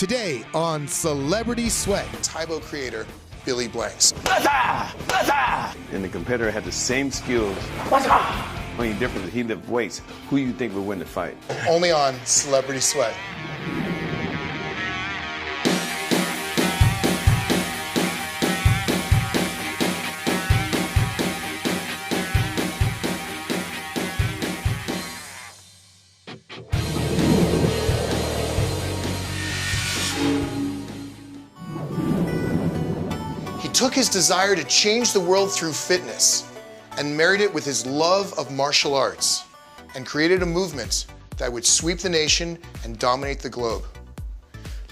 Today on Celebrity Sweat. Tae Bo creator, Billy Blanks. And the competitor had the same skills. Only difference is he lifted weights. Who you think would win the fight? Only on Celebrity Sweat. He took his desire to change the world through fitness and married it with his love of martial arts and created a movement that would sweep the nation and dominate the globe.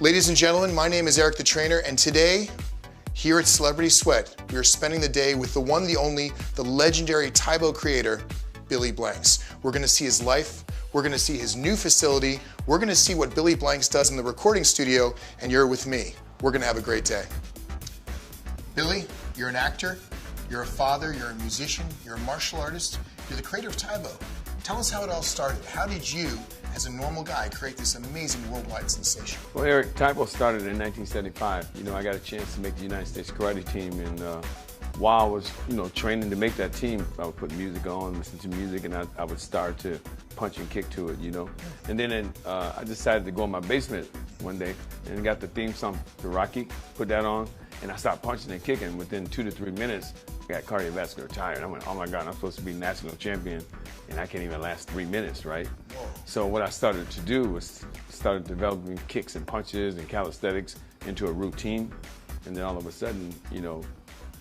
Ladies and gentlemen, my name is Eric the Trainer, and today, here at Celebrity Sweat, we are spending the day with the one, the only, the legendary Tae Bo creator, Billy Blanks. We're gonna see his life, we're gonna see his new facility, we're gonna see what Billy Blanks does in the recording studio, and you're with me. We're gonna have a great day. Billy, you're an actor, you're a father, you're a musician, you're a martial artist, you're the creator of Tae Bo. Tell us how it all started. How did you, as a normal guy, create this amazing worldwide sensation? Well, Eric, Tae Bo started in 1975. I got a chance to make the United States karate team, and while I was, training to make that team, I would put music on, listen to music, and I would start to punch and kick to it, And then I decided to go in my basement one day and got the theme song to Rocky, put that on, and I started punching and kicking. Within 2 to 3 minutes, I got cardiovascular tired. I went, oh my God, I'm supposed to be national champion, and I can't even last 3 minutes, right? So what I started to do was started developing kicks and punches and calisthenics into a routine, and then all of a sudden,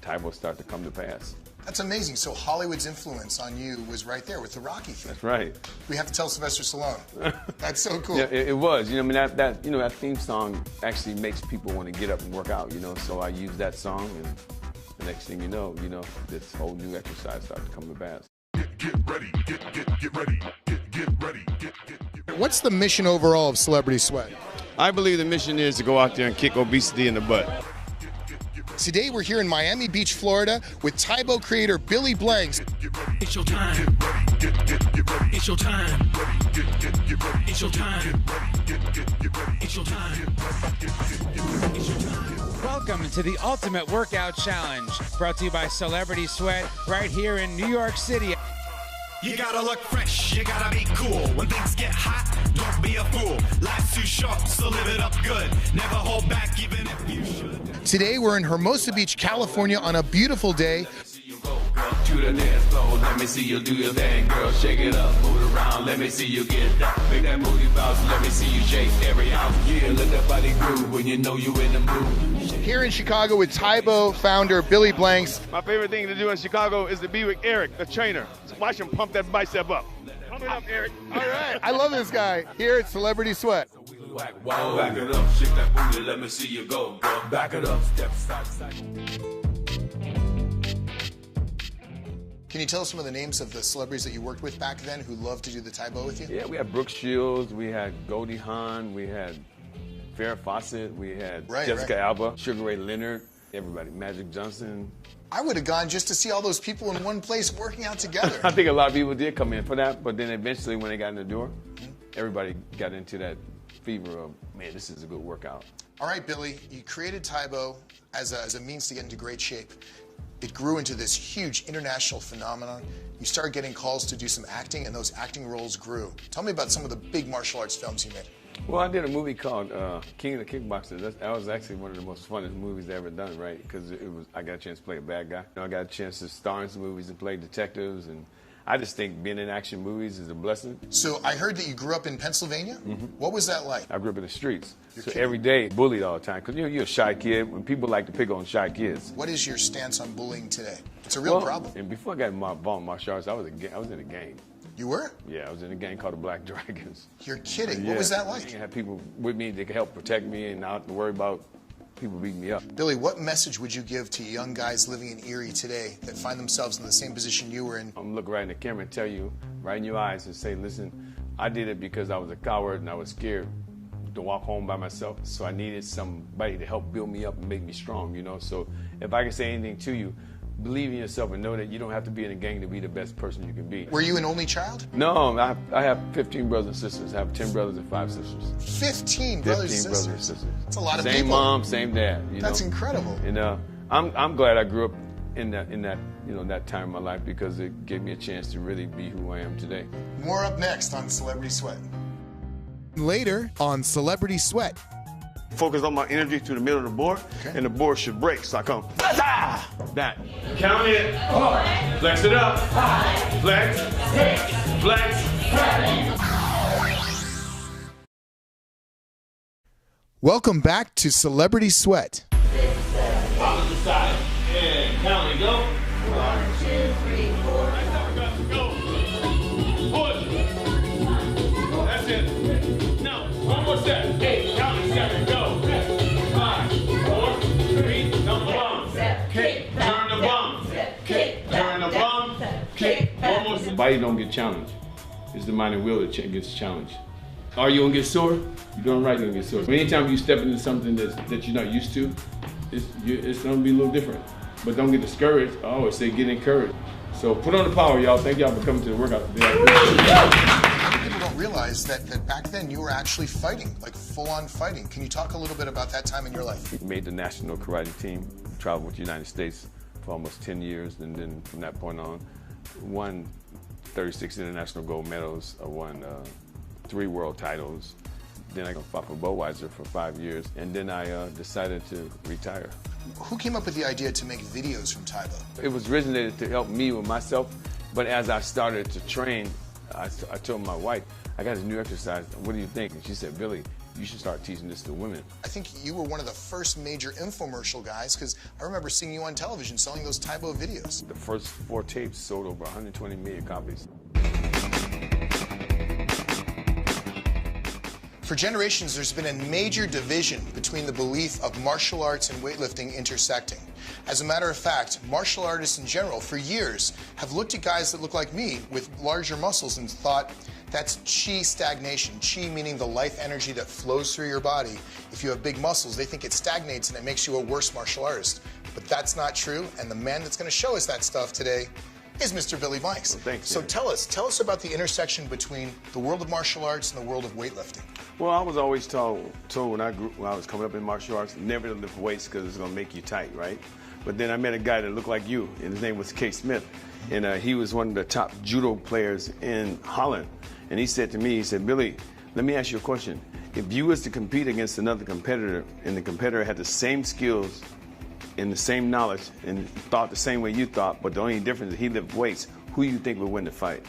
Tae Bo started to come to pass. That's amazing. So Hollywood's influence on you was right there with the Rocky thing. That's right. We have to tell Sylvester Stallone. That's so cool. Yeah, it was. That theme song actually makes people want to get up and work out. So I used that song, and the next thing you know, this whole new exercise started to come to pass. Get ready, get ready, get ready, get. What's the mission overall of Celebrity Sweat? I believe the mission is to go out there and kick obesity in the butt. Today we're here in Miami Beach, Florida with Tae Bo creator Billy Blanks. It's your time. It's your time. It's your time. It's your time. Welcome to the Ultimate Workout Challenge, brought to you by Celebrity Sweat, right here in New York City. You gotta look fresh, you gotta be cool. When things get hot, don't be a fool. Life's too short, so live it up good. Never hold back, even if you should. Today we're in Hermosa Beach, California on a beautiful day. To the dance floor, let me see you do your thing, girl. Shake it up, move it around, let me see you get down. Make that booty bounce, let me see you shake every ounce. Yeah, let that body groove when you know you in the mood. Here in Chicago with Tae Bo founder Billy Blanks. My favorite thing to do in Chicago is to be with Eric, the trainer. Watch him pump that bicep up. Pump it up, Eric. All right, I love this guy. Here at Celebrity Sweat. Back it up, shake that booty, let me see you go, girl. Back it up, step side. Can you tell us some of the names of the celebrities that you worked with back then who loved to do the Tae Bo with you? Yeah, we had Brooke Shields, we had Goldie Hawn, we had Farrah Fawcett, we had Jessica Alba, Sugar Ray Leonard, everybody, Magic Johnson. I would have gone just to see all those people in one place working out together. I think a lot of people did come in for that, but then eventually when they got in the door, everybody got into that fever of, man, this is a good workout. All right, Billy, you created Tae Bo as a means to get into great shape. It grew into this huge international phenomenon. You started getting calls to do some acting, and those acting roles grew. Tell me about some of the big martial arts films you made. Well, I did a movie called King of the Kickboxers. That was actually one of the most funnest movies I ever done, right? Because I got a chance to play a bad guy. I got a chance to star in some movies and play detectives, and I just think being in action movies is a blessing. So I heard that you grew up in Pennsylvania. What was that like? I grew up in the streets. You're so kidding. every day, bullied all the time. Because you're a shy kid. When people like to pick on shy kids. What is your stance on bullying today? It's a real problem. And before I got involved in martial arts, I was in a gang. You were? Yeah, I was in a gang called the Black Dragons. You're kidding. Yeah. What was that like? I had people with me that could help protect me and not have to worry about people beating me up. Billy, what message would you give to young guys living in Erie today that find themselves in the same position you were in? I'm look right in the camera and tell you right in your eyes and say, listen, I did it because I was a coward and I was scared to walk home by myself. So I needed somebody to help build me up and make me strong, So if I can say anything to you, believe in yourself and know that you don't have to be in a gang to be the best person you can be. Were you an only child? No, I have 15 brothers and sisters. I have 10 brothers and 5 sisters. 15 brothers and 15 brothers and sisters. sisters. That's a lot of same people. Same mom, same dad. That's incredible. And I'm glad I grew up in that time of my life because it gave me a chance to really be who I am today. More up next on Celebrity Sweat. Later on Celebrity Sweat. Focus on my energy to the middle of the board, and the board should break. So I come, that. Count it. Flex it up. Flex. Flex. Welcome back to Celebrity Sweat. Opposite side. And count it. Go. 1, 2, 3, 4. Go. Push. That's it. No. One more step. 8. Count it. 7. Go. 5, 4, 3. Turn the bum. Kick. Turn the bum. Kick. Turn the bum. Kick. One more step. The body don't get challenged. It's the mind and will that gets challenged. Are you gonna get sore? You're doing right, you're gonna get sore. But anytime you step into something that you're not used to, it's gonna be a little different. But don't get discouraged. I always say get encouraged. So put on the power, y'all. Thank y'all for coming to the workout today. People don't realize that back then you were actually fighting, like full-on fighting. Can you talk a little bit about that time in your life? We made the national karate team, traveled with the United States for almost 10 years, and then from that point on, won 36 international gold medals, won 3 world titles. Then I fought for Budweiser for 5 years, and then I decided to retire. Who came up with the idea to make videos from Tae Bo? It was originated to help me with myself, but as I started to train, I told my wife, I got this new exercise, what do you think? And she said, Billy, you should start teaching this to women. I think you were one of the first major infomercial guys, because I remember seeing you on television selling those Tae Bo videos. The first 4 tapes sold over 120 million copies. For generations, there's been a major division between the belief of martial arts and weightlifting intersecting. As a matter of fact, martial artists in general, for years, have looked at guys that look like me with larger muscles and thought that's chi stagnation. Chi meaning the life energy that flows through your body. If you have big muscles, they think it stagnates and it makes you a worse martial artist. But that's not true, and the man that's going to show us that stuff today is Mr. Billy Blanks. Well, thanks. So tell us about the intersection between the world of martial arts and the world of weightlifting. Well, I was always told when I was coming up in martial arts, never to lift weights because it's going to make you tight, right? But then I met a guy that looked like you, and his name was Kay Smith, and he was one of the top judo players in Holland. And he said to me, he said, Billy, let me ask you a question. If you was to compete against another competitor, and the competitor had the same skills and the same knowledge and thought the same way you thought, but the only difference is he lifted weights, who do you think would win the fight?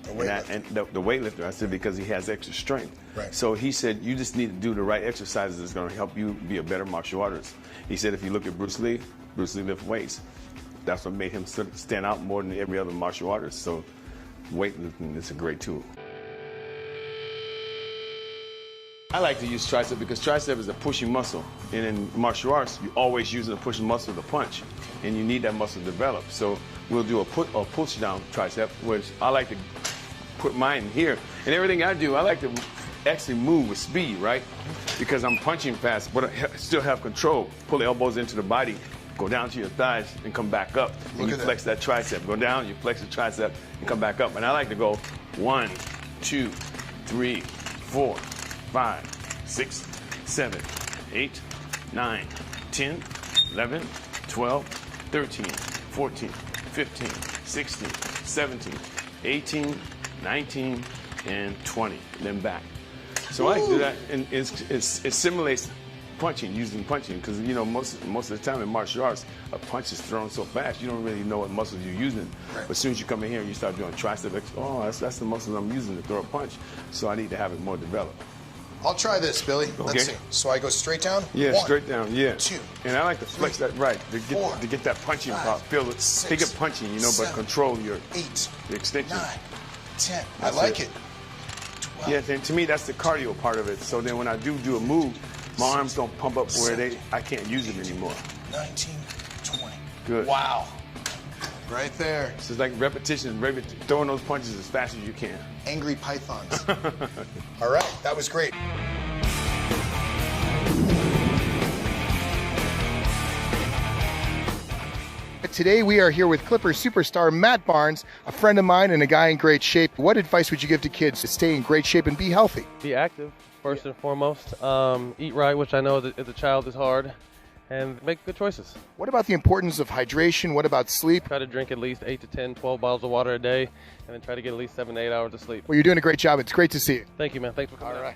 The weightlifter. And the weightlifter, I said, because he has extra strength. Right. So he said, you just need to do the right exercises that's going to help you be a better martial artist. He said, if you look at Bruce Lee lifted weights. That's what made him stand out more than every other martial artist. So weightlifting is a great tool. I like to use tricep because tricep is a pushing muscle. And in martial arts, you're always using a pushing muscle to punch. And you need that muscle to develop. So we'll do a push down tricep, which I like to put mine here. And everything I do, I like to actually move with speed, right? Because I'm punching fast, but I still have control. Pull the elbows into the body, go down to your thighs, and come back up. And you flex that tricep. Go down, you flex the tricep, and come back up. And I like to go 1, 2, 3, 4, 5, 6, 7, 8, 9, 10, 11, 12, 13, 14, 15, 16, 17, 18, 19, and 20, then back. So I like to do that, and it simulates punching, using punching, because you know most of the time in martial arts, a punch is thrown so fast you don't really know what muscles you're using. Right. But as soon as you come in here and you start doing tricep, oh, that's the muscles I'm using to throw a punch. So I need to have it more developed. I'll try this, Billy. Okay. Let's see. So I go straight down? Yeah, 1, straight down, yeah. 2, and I like to flex 3, that right, to get that 4, punching 5, power. Feel it, 6, take it punching, you know, 7, but control your 8, the extension. 9, 10. That's I like it. it. 12. Yeah, then to me that's the cardio part of it. So then when I do a move, my arms don't pump up where I can't use them anymore. 19, 20. Good. Wow. Right there. So it's like repetition, throwing those punches as fast as you can. Angry pythons. All right, that was great. Today we are here with Clippers superstar Matt Barnes, a friend of mine and a guy in great shape. What advice would you give to kids to stay in great shape and be healthy? Be active, first and foremost. Eat right, which I know as a child is hard, and make good choices. What about the importance of hydration? What about sleep? Try to drink at least 8 to 10, 12 bottles of water a day, and then try to get at least 7 to 8 hours of sleep. Well, you're doing a great job. It's great to see you. Thank you, man. Thanks for coming. All right.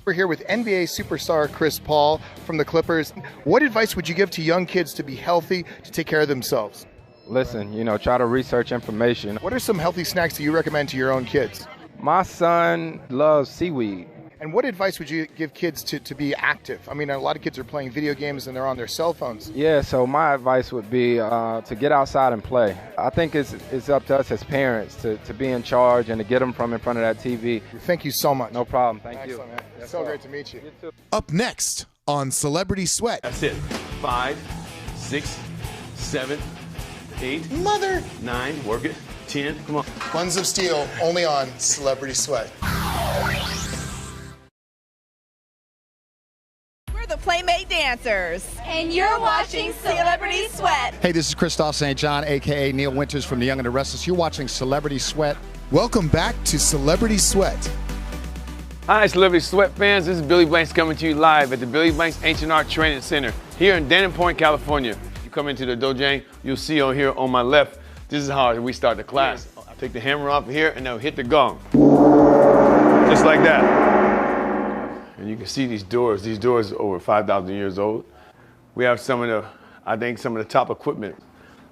We're here with NBA superstar Chris Paul from the Clippers. What advice would you give to young kids to be healthy, to take care of themselves? Listen, try to research information. What are some healthy snacks that you recommend to your own kids? My son loves seaweed. And what advice would you give kids to be active? I mean, a lot of kids are playing video games and they're on their cell phones. Yeah, so my advice would be to get outside and play. I think it's up to us as parents to be in charge and to get them from in front of that TV. Thank you so much. No problem. Thank Excellent, you. Man. It's so great to meet you. Up next on Celebrity Sweat. That's it. 5, 6, 7, 8, Mother! 9, work it. 10, come on. Buns of Steel, only on Celebrity Sweat. We're the Playmate Dancers, and you're watching Celebrity Sweat. Hey, this is Christoph St. John, a.k.a. Neil Winters from The Young and the Restless. You're watching Celebrity Sweat. Welcome back to Celebrity Sweat. Hi, Celebrity Sweat fans. This is Billy Blanks coming to you live at the Billy Blanks Ancient Art Training Center here in Denham Point, California. If you come into the dojo, you'll see on here on my left, this is how we start the class. I take the hammer off here and I'll hit the gong. Just like that. And you can see these doors. These doors are over 5,000 years old. We have some of the top equipment.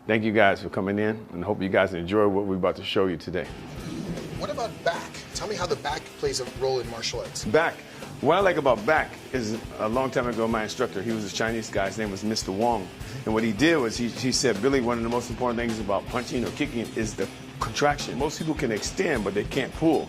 Thank you guys for coming in, and I hope you guys enjoy what we're about to show you today. What about back? Tell me how the back plays a role in martial arts. Back. What I like about back is a long time ago, my instructor, he was a Chinese guy. His name was Mr. Wong. And what he did was he said, Billy, one of the most important things about punching or kicking is the contraction. Most people can extend, but they can't pull.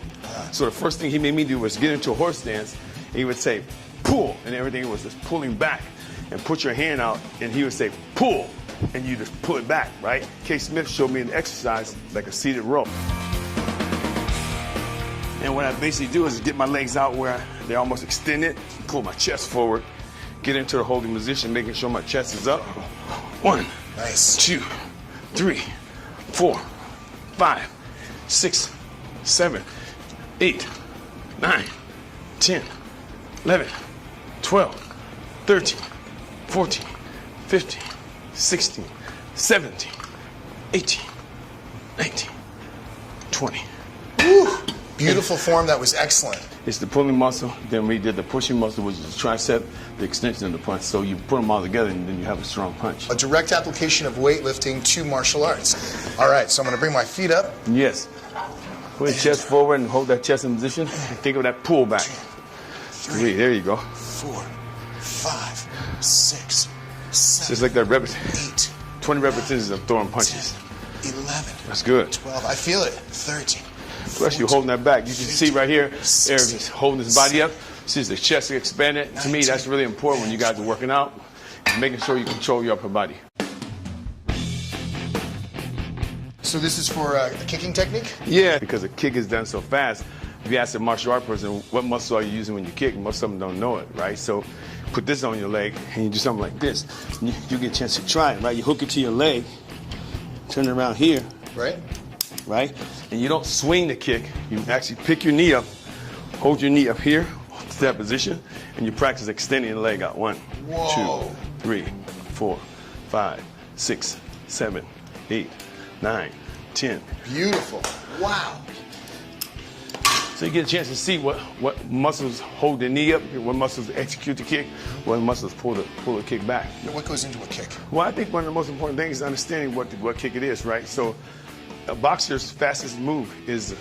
So the first thing he made me do was get into a horse stance. And he would say, pull, and everything was just pulling back. And put your hand out, and he would say, pull, and you just pull it back, right? K. Smith showed me an exercise like a seated row. And what I basically do is get my legs out where they're almost extended, pull my chest forward, get into a holding position, making sure my chest is up. 1, Nice. 2, 3, 4, 5, 6, 7, 8, 9, 10, 11, 12, 13, 14, 15, 16, 17, 18, 19, 20. Woo. Beautiful form. That was excellent. It's the pulling muscle, then we did the pushing muscle, which is the tricep, the extension of the punch. So you put them all together and then you have a strong punch. A direct application of weightlifting to martial arts. All right, so I'm going to bring my feet up. Yes. Put your chest forward and hold that chest in position. And think of that pull back. 3, there you go. 4, 5, 6, 7, Just like that 8, 20 repetitions of throwing punches. 10, 11. That's good. 12. I feel it. 13. Plus you're holding that back. You can see right here, Eric's holding his body up. See the chest expanded. To me, that's really important when you guys are working out. Making sure you control your upper body. So this is for a kicking technique? Yeah, because the kick is done so fast. If you ask a martial art person, what muscle are you using when you kick? Most of them don't know it, right? So put this on your leg and you do something like this. You get a chance to try it, right? You hook it to your leg, turn it around here. Right? And you don't swing the kick. You actually pick your knee up, hold your knee up here to that position, and you practice extending the leg out. 1, 2, 3, 4, 5, 6, 7, 8, 9, 10. Beautiful. Wow. So you get a chance to see what muscles hold the knee up, what muscles execute the kick, what muscles pull the kick back. What goes into a kick? Well, I think one of the most important things is understanding what kick it is, right? So a boxer's fastest move is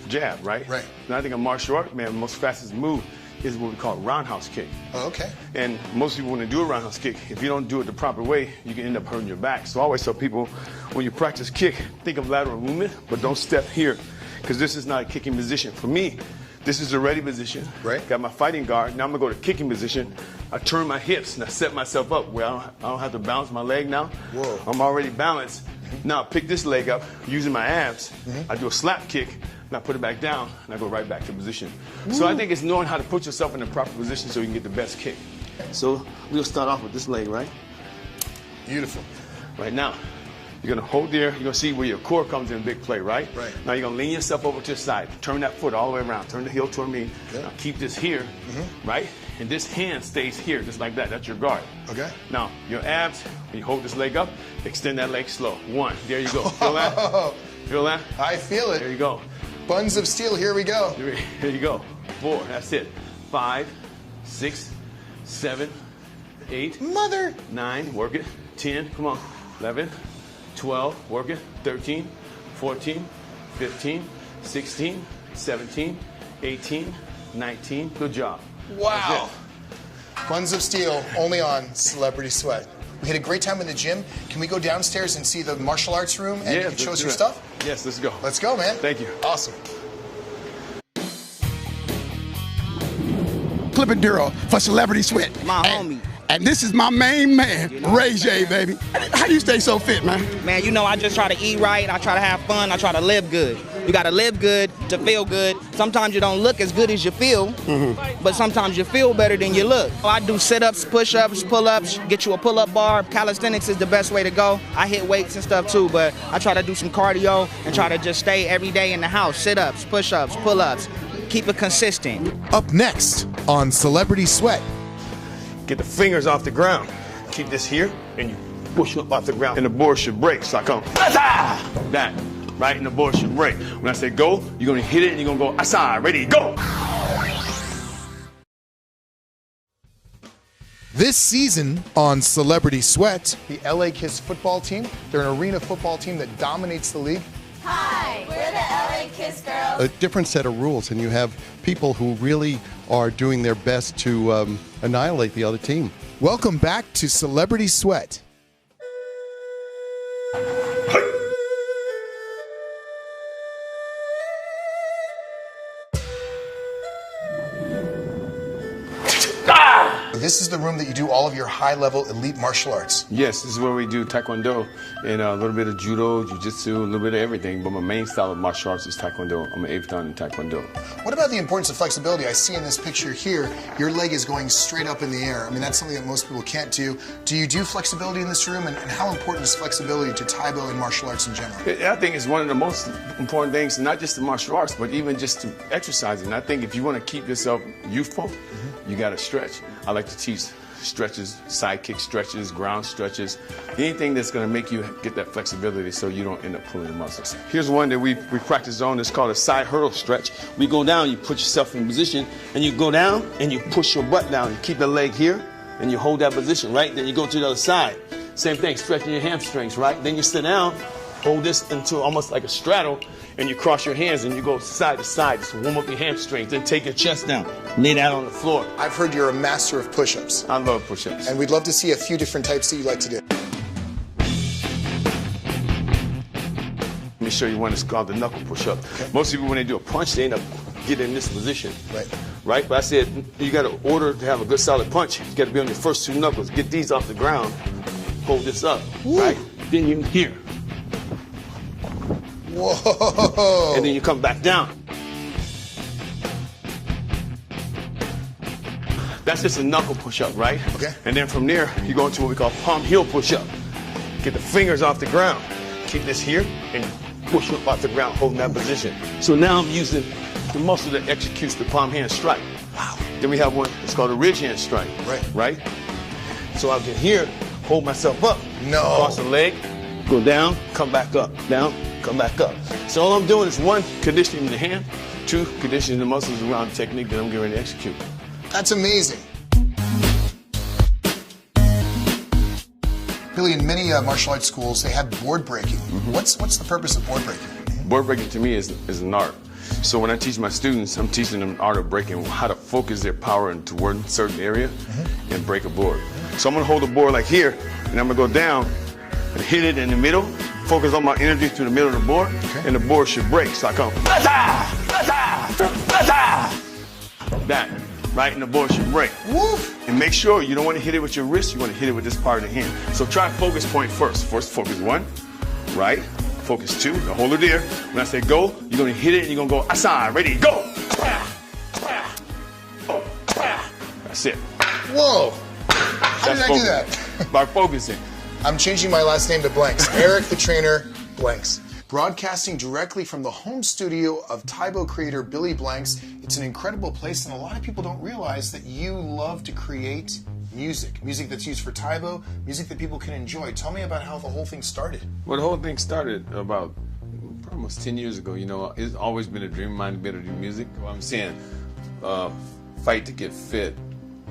jab, right? Right. And I think a martial art man's most fastest move is what we call roundhouse kick. Oh, okay. And most people, when they do a roundhouse kick, if you don't do it the proper way, you can end up hurting your back. So I always tell people, when you practice kick, think of lateral movement, but don't step here, because this is not a kicking position. For me, this is a ready position. Right. Got my fighting guard. Now I'm gonna go to kicking position. I turn my hips and I set myself up where I don't have to balance my leg now. Whoa. I'm already balanced. Now I pick this leg up using my abs. I do a slap kick, and I put it back down, and I go right back to position. So I think it's knowing how to put yourself in the proper position so you can get the best kick. So we'll start off with this leg, right? Beautiful. Right now, You're gonna hold there. You're gonna see where your core comes in big play, right? Right. Now you're gonna lean yourself over to the side. Turn that foot all the way around. Turn the heel toward me. Okay. Now keep this here, right? And this hand stays here, just like that. That's your guard. Okay. Now, your abs, when you hold this leg up, extend that leg slow. 1, there you go. Feel that? Feel that? I feel it. There you go. Buns of steel, here we go. There you go. 4, that's it. 5, 6, 7, 8. Mother. 9, work it. 10, come on. 11, 12, work it. 13, 14, 15, 16, 17, 18, 19. Good job. Wow. Buns of Steel, only on Celebrity Sweat. We had a great time in the gym. Can we go downstairs and see the martial arts room and you can show us your stuff? Yes, let's go. Let's go, man. Thank you. Awesome. Clip Enduro for Celebrity Sweat. My homie. And this is my main man, Ray J, baby. How you stay so fit, man? Man, you know, I just try to eat right. I try to have fun. I try to live good. You got to live good to feel good. Sometimes you don't look as good as you feel, but sometimes you feel better than you look. I do sit-ups, push-ups, pull-ups, get you a pull-up bar. Calisthenics is the best way to go. I hit weights and stuff too, but I try to do some cardio and try to just stay every day in the house. Sit-ups, push-ups, pull-ups. Keep it consistent. Up next on Celebrity Sweat. Get the fingers off the ground. Keep this here, and you push up off the ground. And the board should break. So I come, that, right? And the board should break. When I say go, you're gonna hit it, and you're gonna go, aside, ready, go! This season on Celebrity Sweat, the LA Kiss football team. They're an arena football team that dominates the league. Hi, we're the LA Kiss Girls. A different set of rules, and you have people who really are doing their best to annihilate the other team. Welcome back to Celebrity Sweat. This is the room that you do all of your high-level elite martial arts. Yes, this is where we do Taekwondo and a little bit of Judo, Jiu-Jitsu, a little bit of everything. But my main style of martial arts is Taekwondo. I'm an 8th dan in Taekwondo. What about the importance of flexibility? I see in this picture here, your leg is going straight up in the air. I mean, that's something that most people can't do. Do you do flexibility in this room? And how important is flexibility to Taekwondo and martial arts in general? I think it's one of the most important things, not just the martial arts, but even just to exercise. And I think if you want to keep yourself youthful, you got to stretch. I like to teach stretches, side kick stretches, ground stretches, anything that's going to make you get that flexibility so you don't end up pulling the muscles. Here's one that we practice on. It's called a side hurdle stretch. We go down, you put yourself in position, and you go down and you push your butt down. You keep the leg here, and you hold that position, right? Then you go to the other side. Same thing, stretching your hamstrings, right? Then you sit down, hold this into almost like a straddle, and you cross your hands and you go side to side. Just warm up your hamstrings. Then take your chest down. Lay that on the floor. I've heard you're a master of push-ups. I love push-ups. And we'd love to see a few different types that you like to do. Let me show you one that's called the knuckle push-up. Okay. Most people, when they do a punch, they end up getting in this position. Right? But I said, you got to order to have a good solid punch. You got to be on your first 2 knuckles. Get these off the ground. Hold this up. Right? Then you're here. Whoa! And then you come back down. That's just a knuckle push-up, right? Okay. And then from there, you go into what we call palm heel push-up. Get the fingers off the ground. Keep this here and push up off the ground, holding that position. So now I'm using the muscle that executes the palm hand strike. Wow. Then we have one, it's called a ridge hand strike. Right? So I can here, hold myself up. No. Cross the leg, go down, come back up, down, come back up. So all I'm doing is 1, conditioning the hand, 2, conditioning the muscles around the technique that I'm getting ready to execute. That's amazing. Billy, in many martial arts schools, they have board breaking. What's the purpose of board breaking? Board breaking to me is an art. So when I teach my students, I'm teaching them the art of breaking, how to focus their power into one certain area and break a board. So I'm gonna hold the board like here, and I'm gonna go down and hit it in the middle, focus on my energy to the middle of the board, and the board should break. So I come, that, right? And the board should break. Woof. And make sure you don't want to hit it with your wrist, you want to hit it with this part of the hand. So try focus point first. First focus 1, right? Focus 2, now hold it there. When I say go, you're gonna hit it and you're gonna go aside, ready, go! That's it. Whoa! How did I do that? By focusing. I'm changing my last name to Blanks. Eric the Trainer Blanks. Broadcasting directly from the home studio of Tae-Bo creator Billy Blanks. It's an incredible place, and a lot of people don't realize that you love to create music that's used for Tae-Bo, music that people can enjoy. Tell me about how the whole thing started. Well, the whole thing started about almost 10 years ago. You know, it's always been a dream of mine to be able to do music. I'm saying, fight to get fit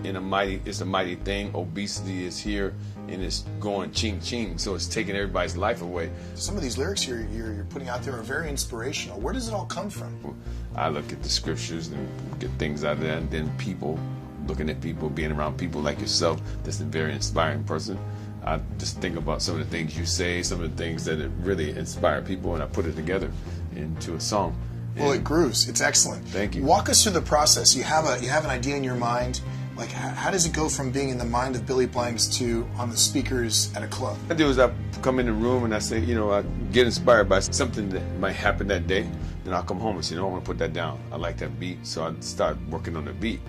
it's a mighty thing. Obesity is here and it's going ching ching, so it's taking everybody's life away. Some of these lyrics you're putting out there are very inspirational. Where does it all come from? I look at the scriptures and get things out of that, and then people, looking at people, being around people like yourself, that's a very inspiring person. I just think about some of the things you say, some of the things that really inspire people, and I put it together into a song. Well, it grooves. It's excellent. Thank you. Walk us through the process. You have an idea in your mind. Like, how does it go from being in the mind of Billy Blanks to on the speakers at a club? What I do is I come in the room and I say, you know, I get inspired by something that might happen that day. Then I'll come home and say, no, I want to put that down. I like that beat, so I start working on the beat.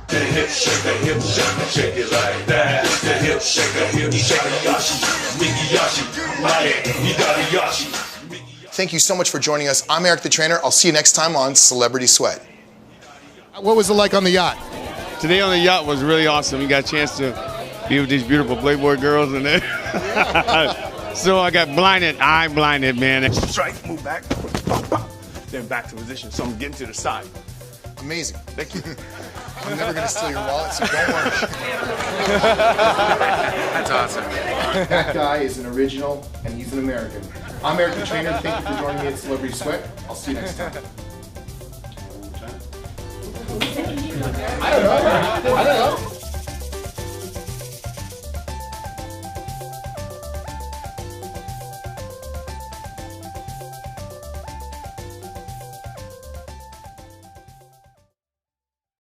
The hip shaker, shake it like that. The hip shaker, Yashi, Mikiyashi, Hidariyashi. Thank you so much for joining us. I'm Eric the Trainer. I'll see you next time on Celebrity Sweat. What was it like on the yacht? Today on the yacht was really awesome. We got a chance to be with these beautiful Playboy girls in there. So I got blinded, eye blinded, man. Strike, move back, then back to position. So I'm getting to the side. Amazing. Thank you. I'm never going to steal your wallet, so don't worry. That's awesome. That guy is an original, and he's an American. I'm Eric the Trainer. Thank you for joining me at Celebrity Sweat. I'll see you next time. I don't know.